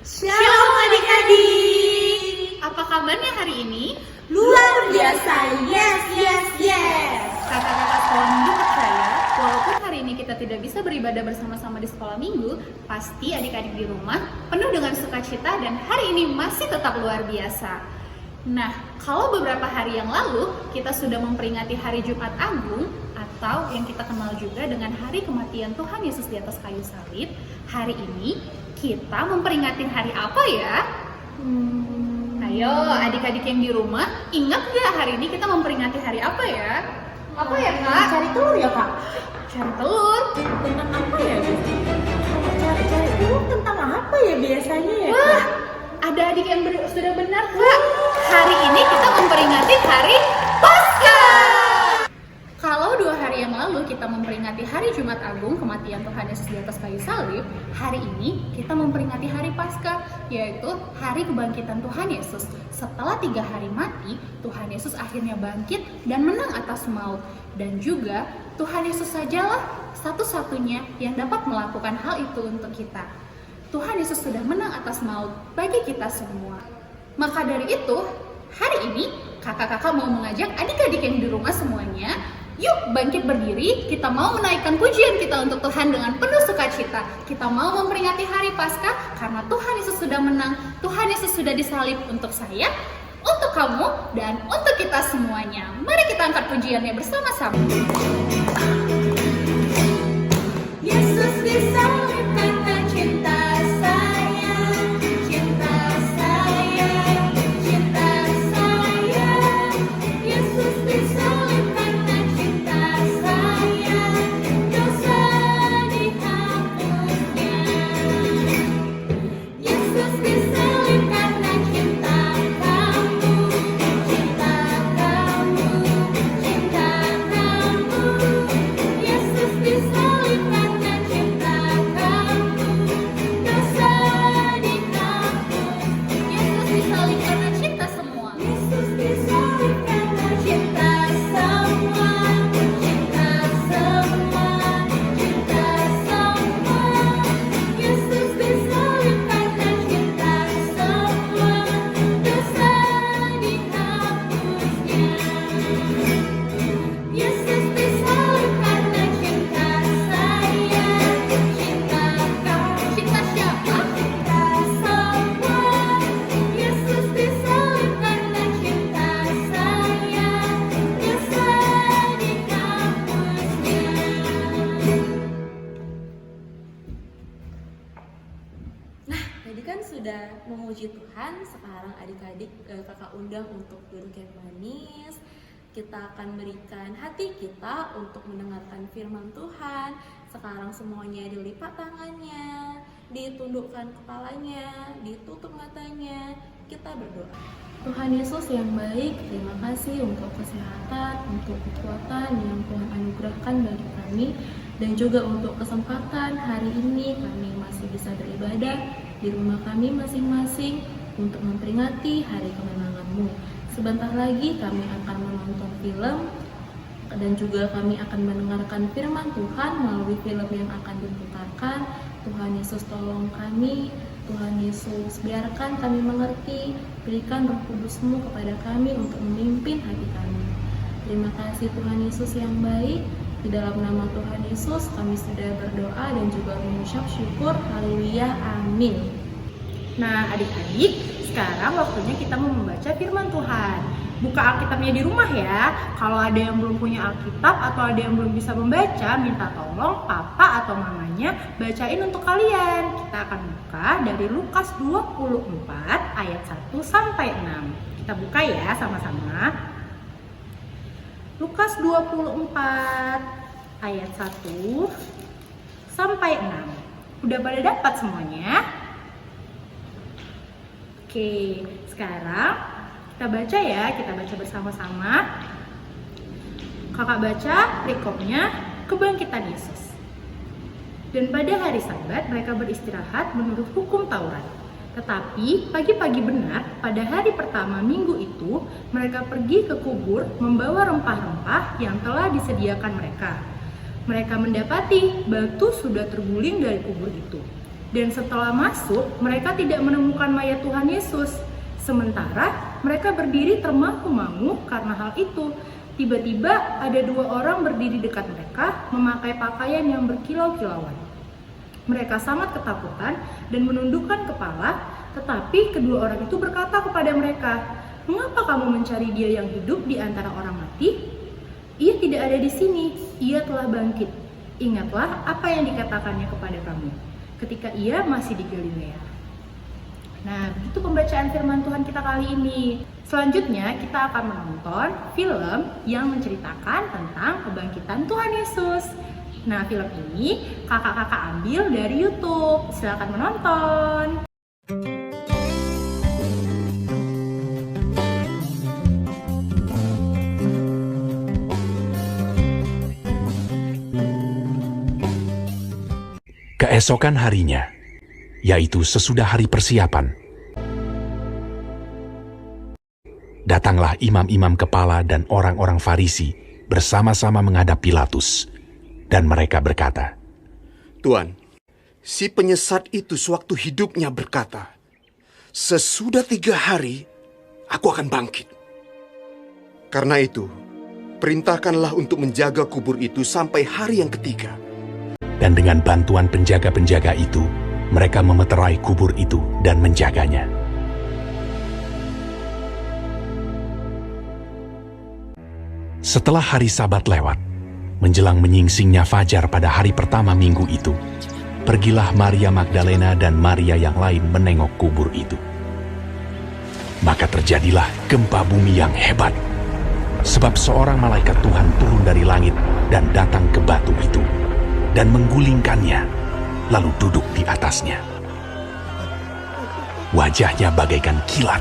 Shalom adik-adik. Apa kabarnya hari ini? Luar biasa, yes. Kakak-kakak sekolah minggu percaya, walaupun hari ini kita tidak bisa beribadah bersama-sama di sekolah minggu, pasti adik-adik di rumah penuh dengan sukacita dan hari ini masih tetap luar biasa. Nah, kalau beberapa hari yang lalu kita sudah memperingati hari Jumat Agung atau yang kita kenal juga dengan hari kematian Tuhan Yesus di atas kayu salib, hari ini kita memperingati hari apa ya? Ayo adik-adik yang di rumah, ingat gak hari ini kita memperingati hari apa ya? Apa ya kak? Cari telur ya kak? Cari telur. Tentang apa ya? Cari telur tentang apa ya biasanya ya? Wah, ada adik yang sudah benar kak. Hari ini kita memperingati hari Paskah. Kalau 2 hari yang lalu kita memperingati hari Jumat Agung kematian Tuhan Yesus di atas kayu salib, hari ini kita memperingati hari Paskah, yaitu hari kebangkitan Tuhan Yesus. Setelah 3 hari mati, Tuhan Yesus akhirnya bangkit dan menang atas maut. Dan juga Tuhan Yesus sajalah satu-satunya yang dapat melakukan hal itu untuk kita. Tuhan Yesus sudah menang atas maut bagi kita semua. Maka dari itu, hari ini kakak-kakak mau mengajak adik-adik yang di rumah semuanya, yuk bangkit berdiri, kita mau menaikkan pujian kita untuk Tuhan dengan penuh sukacita. Kita mau memperingati hari Paskah karena Tuhan Yesus sudah menang, Tuhan Yesus sudah disalib untuk saya, untuk kamu, dan untuk kita semuanya. Mari kita angkat pujiannya bersama-sama. Yesus disalib karena cinta saya, cinta saya, cinta saya. Yesus disalib karena cinta saya, dosa dihapusnya. Yesus disalib karena cinta kamu, cinta kamu, cinta kamu. Yesus disalib karena cinta kamu, dosa dihapus. Yesus disalib karena cinta semua. Yesus disalib karena cinta semua, cinta semua, cinta semua. Yesus disalib karena cinta semua, dosa dihapusnya. Yesus disalib karena cinta saya, cinta kamu, Cinta siapa? cinta semua. Yesus disalib karena cinta saya, dosa dihapusnya. Nah, tadi kan sudah memuji Tuhan, sekarang adik-adik kakak undang untuk duduk yang manis. Kita akan berikan hati kita untuk mendengarkan firman Tuhan. Sekarang semuanya dilipat tangannya, ditundukkan kepalanya, ditutup matanya. Kita berdoa. Tuhan Yesus yang baik, terima kasih untuk kesehatan, untuk kekuatan yang Tuhan anugerahkan bagi kami, dan juga untuk kesempatan hari ini kami masih bisa beribadah di rumah kami masing-masing untuk memperingati hari kemenangan-Mu. Sebentar lagi kami akan menonton film dan juga kami akan mendengarkan firman Tuhan melalui film yang akan diputarkan. Tuhan Yesus tolong kami, Tuhan Yesus biarkan kami mengerti, berikan Roh Kudus-Mu kepada kami untuk memimpin hati kami. Terima kasih Tuhan Yesus yang baik, di dalam nama Tuhan Yesus kami sudah berdoa dan juga mengucap syukur, haleluya, amin. Nah adik-adik, sekarang waktunya kita mau membaca firman Tuhan. Buka Alkitabnya di rumah ya. Kalau ada yang belum punya Alkitab atau ada yang belum bisa membaca, minta tolong papa atau mamanya bacain untuk kalian. Kita akan buka dari Lukas 24 ayat 1 sampai 6. Kita buka ya sama-sama. Lukas 24 ayat 1 sampai 6. Udah pada dapat semuanya? Oke, sekarang kita baca ya, kita baca bersama-sama. Kakak baca perikopnya, kebangkitan Yesus. Dan pada hari Sabat mereka beristirahat menurut hukum Taurat. Tetapi pagi-pagi benar, pada hari pertama minggu itu, mereka pergi ke kubur membawa rempah-rempah yang telah disediakan mereka. Mereka mendapati batu sudah terguling dari kubur itu. Dan setelah masuk, mereka tidak menemukan mayat Tuhan Yesus. Sementara mereka berdiri termangu-mangu karena hal itu. Tiba-tiba ada 2 orang berdiri dekat mereka, memakai pakaian yang berkilau-kilauan. Mereka sangat ketakutan dan menundukkan kepala, tetapi kedua orang itu berkata kepada mereka, "Mengapa kamu mencari dia yang hidup di antara orang mati? Ia tidak ada di sini, ia telah bangkit. Ingatlah apa yang dikatakannya kepada kamu ketika ia masih di Galilea." Nah, begitu pembacaan firman Tuhan kita kali ini. Selanjutnya kita akan menonton film yang menceritakan tentang kebangkitan Tuhan Yesus. Nah, film ini kakak-kakak ambil dari YouTube. Silakan menonton. Keesokan harinya, yaitu sesudah hari persiapan, datanglah imam-imam kepala dan orang-orang Farisi bersama-sama menghadap Pilatus, dan mereka berkata, "Tuan, si penyesat itu sewaktu hidupnya berkata, 'Sesudah 3 hari, aku akan bangkit.' Karena itu, perintahkanlah untuk menjaga kubur itu sampai hari yang ketiga." Dan dengan bantuan penjaga-penjaga itu, mereka memeterai kubur itu dan menjaganya. Setelah hari Sabat lewat, menjelang menyingsingnya fajar pada hari pertama minggu itu, pergilah Maria Magdalena dan Maria yang lain menengok kubur itu. Maka terjadilah gempa bumi yang hebat, sebab seorang malaikat Tuhan turun dari langit dan datang ke batu itu, dan menggulingkannya, lalu duduk di atasnya. Wajahnya bagaikan kilat,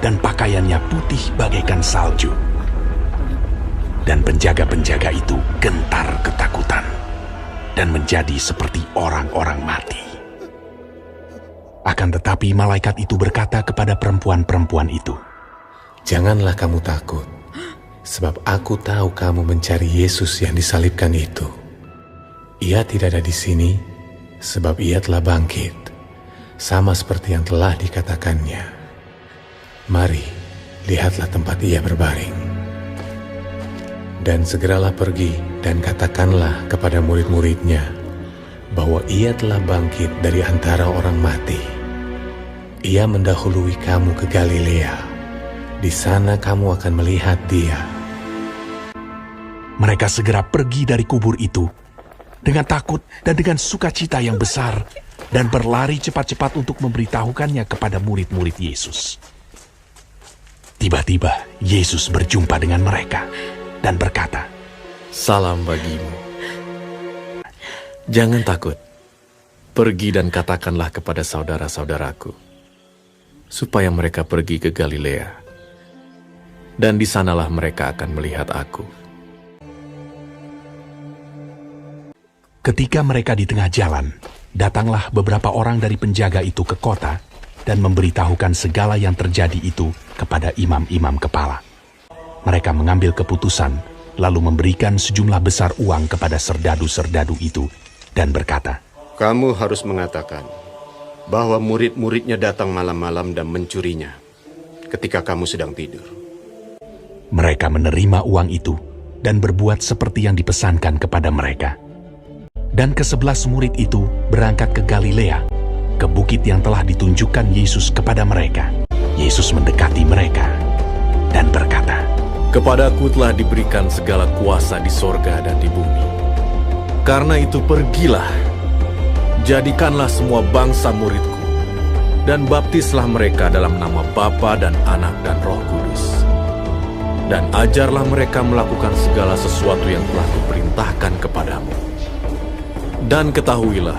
dan pakaiannya putih bagaikan salju. Dan penjaga-penjaga itu gentar ketakutan, dan menjadi seperti orang-orang mati. Akan tetapi malaikat itu berkata kepada perempuan-perempuan itu, "Janganlah kamu takut, sebab aku tahu kamu mencari Yesus yang disalibkan itu. Ia tidak ada di sini, sebab ia telah bangkit, sama seperti yang telah dikatakannya. Mari, lihatlah tempat ia berbaring. Dan segeralah pergi dan katakanlah kepada murid-muridnya bahwa ia telah bangkit dari antara orang mati. Ia mendahului kamu ke Galilea. Di sana kamu akan melihat dia." mereka segera pergi dari kubur itu dengan takut dan dengan sukacita yang besar, dan berlari cepat-cepat untuk memberitahukannya kepada murid-murid Yesus. Tiba-tiba Yesus berjumpa dengan mereka dan berkata, "Salam bagimu. Jangan takut. Pergi dan katakanlah kepada saudara-saudaraku, supaya mereka pergi ke Galilea. Dan di sanalah mereka akan melihat aku." Ketika mereka di tengah jalan, datanglah beberapa orang dari penjaga itu ke kota dan memberitahukan segala yang terjadi itu kepada imam-imam kepala. Mereka mengambil keputusan, lalu memberikan sejumlah besar uang kepada serdadu-serdadu itu dan berkata, "Kamu harus mengatakan bahwa murid-muridnya datang malam-malam dan mencurinya ketika kamu sedang tidur." Mereka menerima uang itu dan berbuat seperti yang dipesankan kepada mereka. Dan ke-11 murid itu berangkat ke Galilea, ke bukit yang telah ditunjukkan Yesus kepada mereka. Yesus mendekati mereka dan berkata, "Kepadaku telah diberikan segala kuasa di sorga dan di bumi. Karena itu pergilah, jadikanlah semua bangsa muridku, dan baptislah mereka dalam nama Bapa dan Anak dan Roh Kudus. Dan ajarlah mereka melakukan segala sesuatu yang telah kuperintahkan kepadamu. Dan ketahuilah,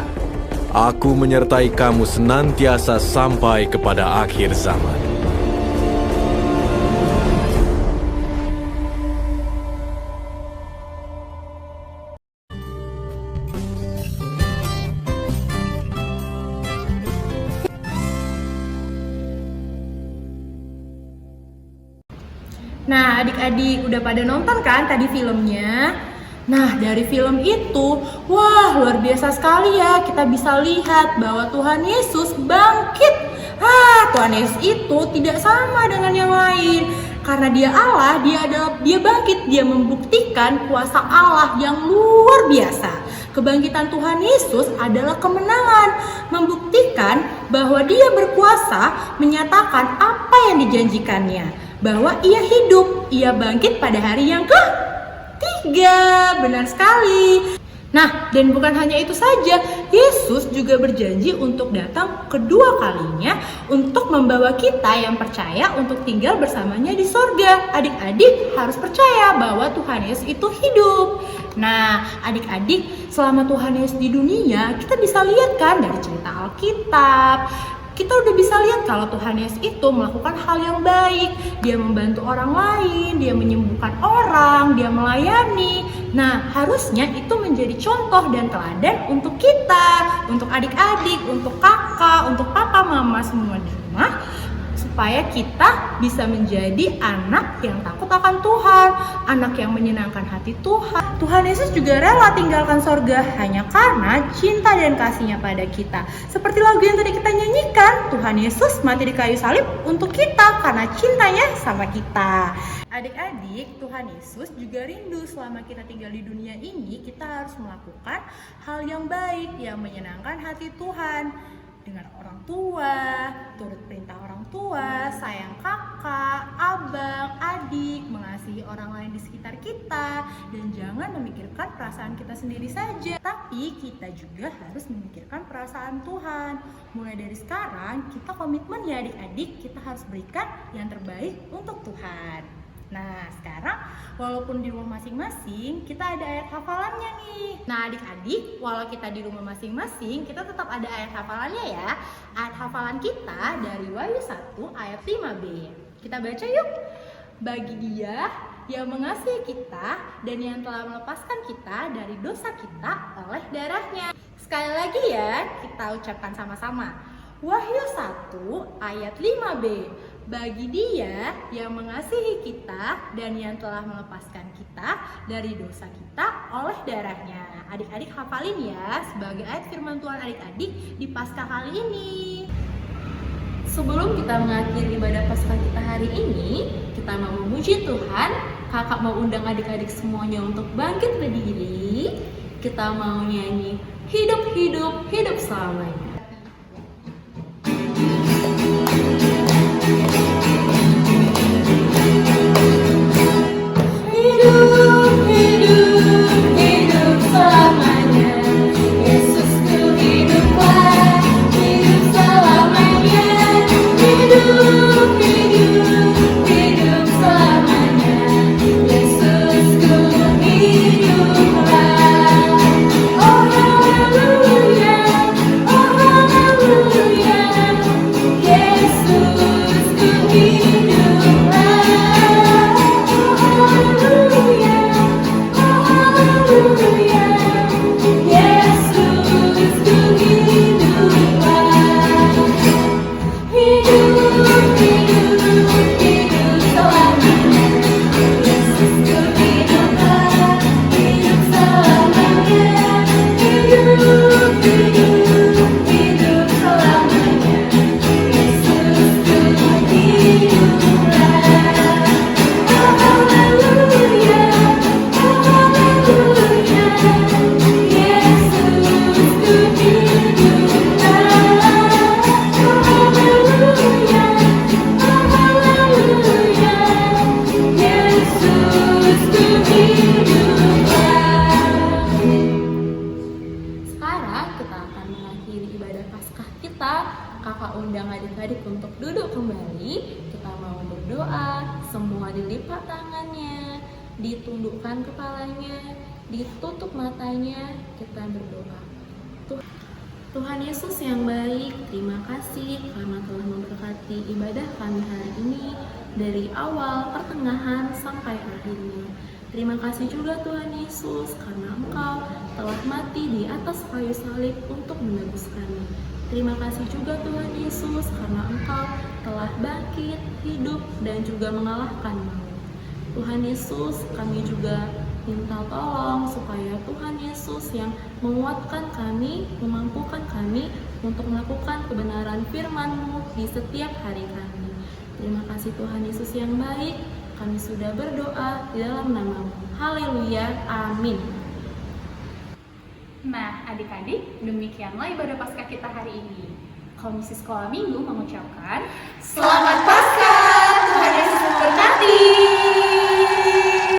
aku menyertai kamu senantiasa sampai kepada akhir zaman." Nah, adik-adik udah pada nonton kan tadi filmnya? Nah, dari film itu, wah luar biasa sekali ya, kita bisa lihat bahwa Tuhan Yesus bangkit. Tuhan Yesus itu tidak sama dengan yang lain. Karena dia Allah, dia bangkit, dia membuktikan kuasa Allah yang luar biasa. Kebangkitan Tuhan Yesus adalah kemenangan, membuktikan bahwa dia berkuasa, menyatakan apa yang dijanjikannya, bahwa ia hidup, ia bangkit pada hari yang ketiga. Benar sekali. Nah, dan bukan hanya itu saja, Yesus juga berjanji untuk datang kedua kalinya untuk membawa kita yang percaya untuk tinggal bersamanya di sorga. Adik-adik harus percaya bahwa Tuhan Yesus itu hidup. Nah, adik-adik, selama Tuhan Yesus di dunia, kita bisa lihat kan dari cerita Alkitab. Kita udah bisa lihat kalau Tuhan Yesus itu melakukan hal yang baik. Dia membantu orang lain, dia menyembuhkan orang, dia melayani. Nah, harusnya itu menjadi contoh dan teladan untuk kita, untuk adik-adik, untuk kakak, untuk papa, mama semua di rumah, supaya kita bisa menjadi anak yang takut akan Tuhan, anak yang menyenangkan hati Tuhan. Tuhan Yesus juga rela tinggalkan sorga hanya karena cinta dan kasih-Nya pada kita. Seperti lagu yang tadi kita nyanyikan, Tuhan Yesus mati di kayu salib untuk kita karena cintanya sama kita. Adik-adik, Tuhan Yesus juga rindu selama kita tinggal di dunia ini, kita harus melakukan hal yang baik, yang menyenangkan hati Tuhan. Dengan orang tua, turut perintah orang tua, sayang kakak, abang, adik, mengasihi orang lain di sekitar kita, dan jangan memikirkan perasaan kita sendiri saja, tapi kita juga harus memikirkan perasaan Tuhan. Mulai dari sekarang, kita komitmen ya adik-adik, kita harus berikan yang terbaik untuk Tuhan. Nah, sekarang walaupun di rumah masing-masing, kita ada ayat hafalannya nih. Nah, adik-adik, walau kita di rumah masing-masing, kita tetap ada ayat hafalannya ya. Ayat hafalan kita dari Wahyu 1 ayat 5b. Kita baca yuk. Bagi Dia yang mengasihi kita dan yang telah melepaskan kita dari dosa kita oleh darahnya. Sekali lagi ya, kita ucapkan sama-sama. Wahyu 1 ayat 5b. Bagi Dia yang mengasihi kita dan yang telah melepaskan kita dari dosa kita oleh darahnya. Adik-adik hafalin ya sebagai ayat firman Tuhan adik-adik di Paskah kali ini. Sebelum kita mengakhiri ibadah Paskah kita hari ini, kita mau memuji Tuhan. Kakak mau undang adik-adik semuanya untuk bangkit berdiri. Kita mau nyanyi hidup, hidup, hidup selamanya. Kakak undang adik-adik untuk duduk kembali. Kita mau berdoa. Semua dilipat tangannya, ditundukkan kepalanya, ditutup matanya. Kita berdoa. Tuhan Yesus yang baik, terima kasih karena telah memberkati ibadah kami hari ini dari awal, pertengahan, sampai akhirnya. Terima kasih juga Tuhan Yesus karena Engkau telah mati di atas kayu salib untuk menebus kami. Terima kasih juga Tuhan Yesus karena Engkau telah bangkit, hidup, dan juga mengalahkan maut. Tuhan Yesus, kami juga Minta tolong supaya Tuhan Yesus yang menguatkan kami, memampukan kami untuk melakukan kebenaran firman-Mu di setiap hari kami. Terima kasih Tuhan Yesus yang baik, kami sudah berdoa di dalam nama-Mu. Haleluya, amin. Nah, adik-adik, demikianlah ibadah Paskah kita hari ini. Komisi Sekolah Minggu mengucapkan Selamat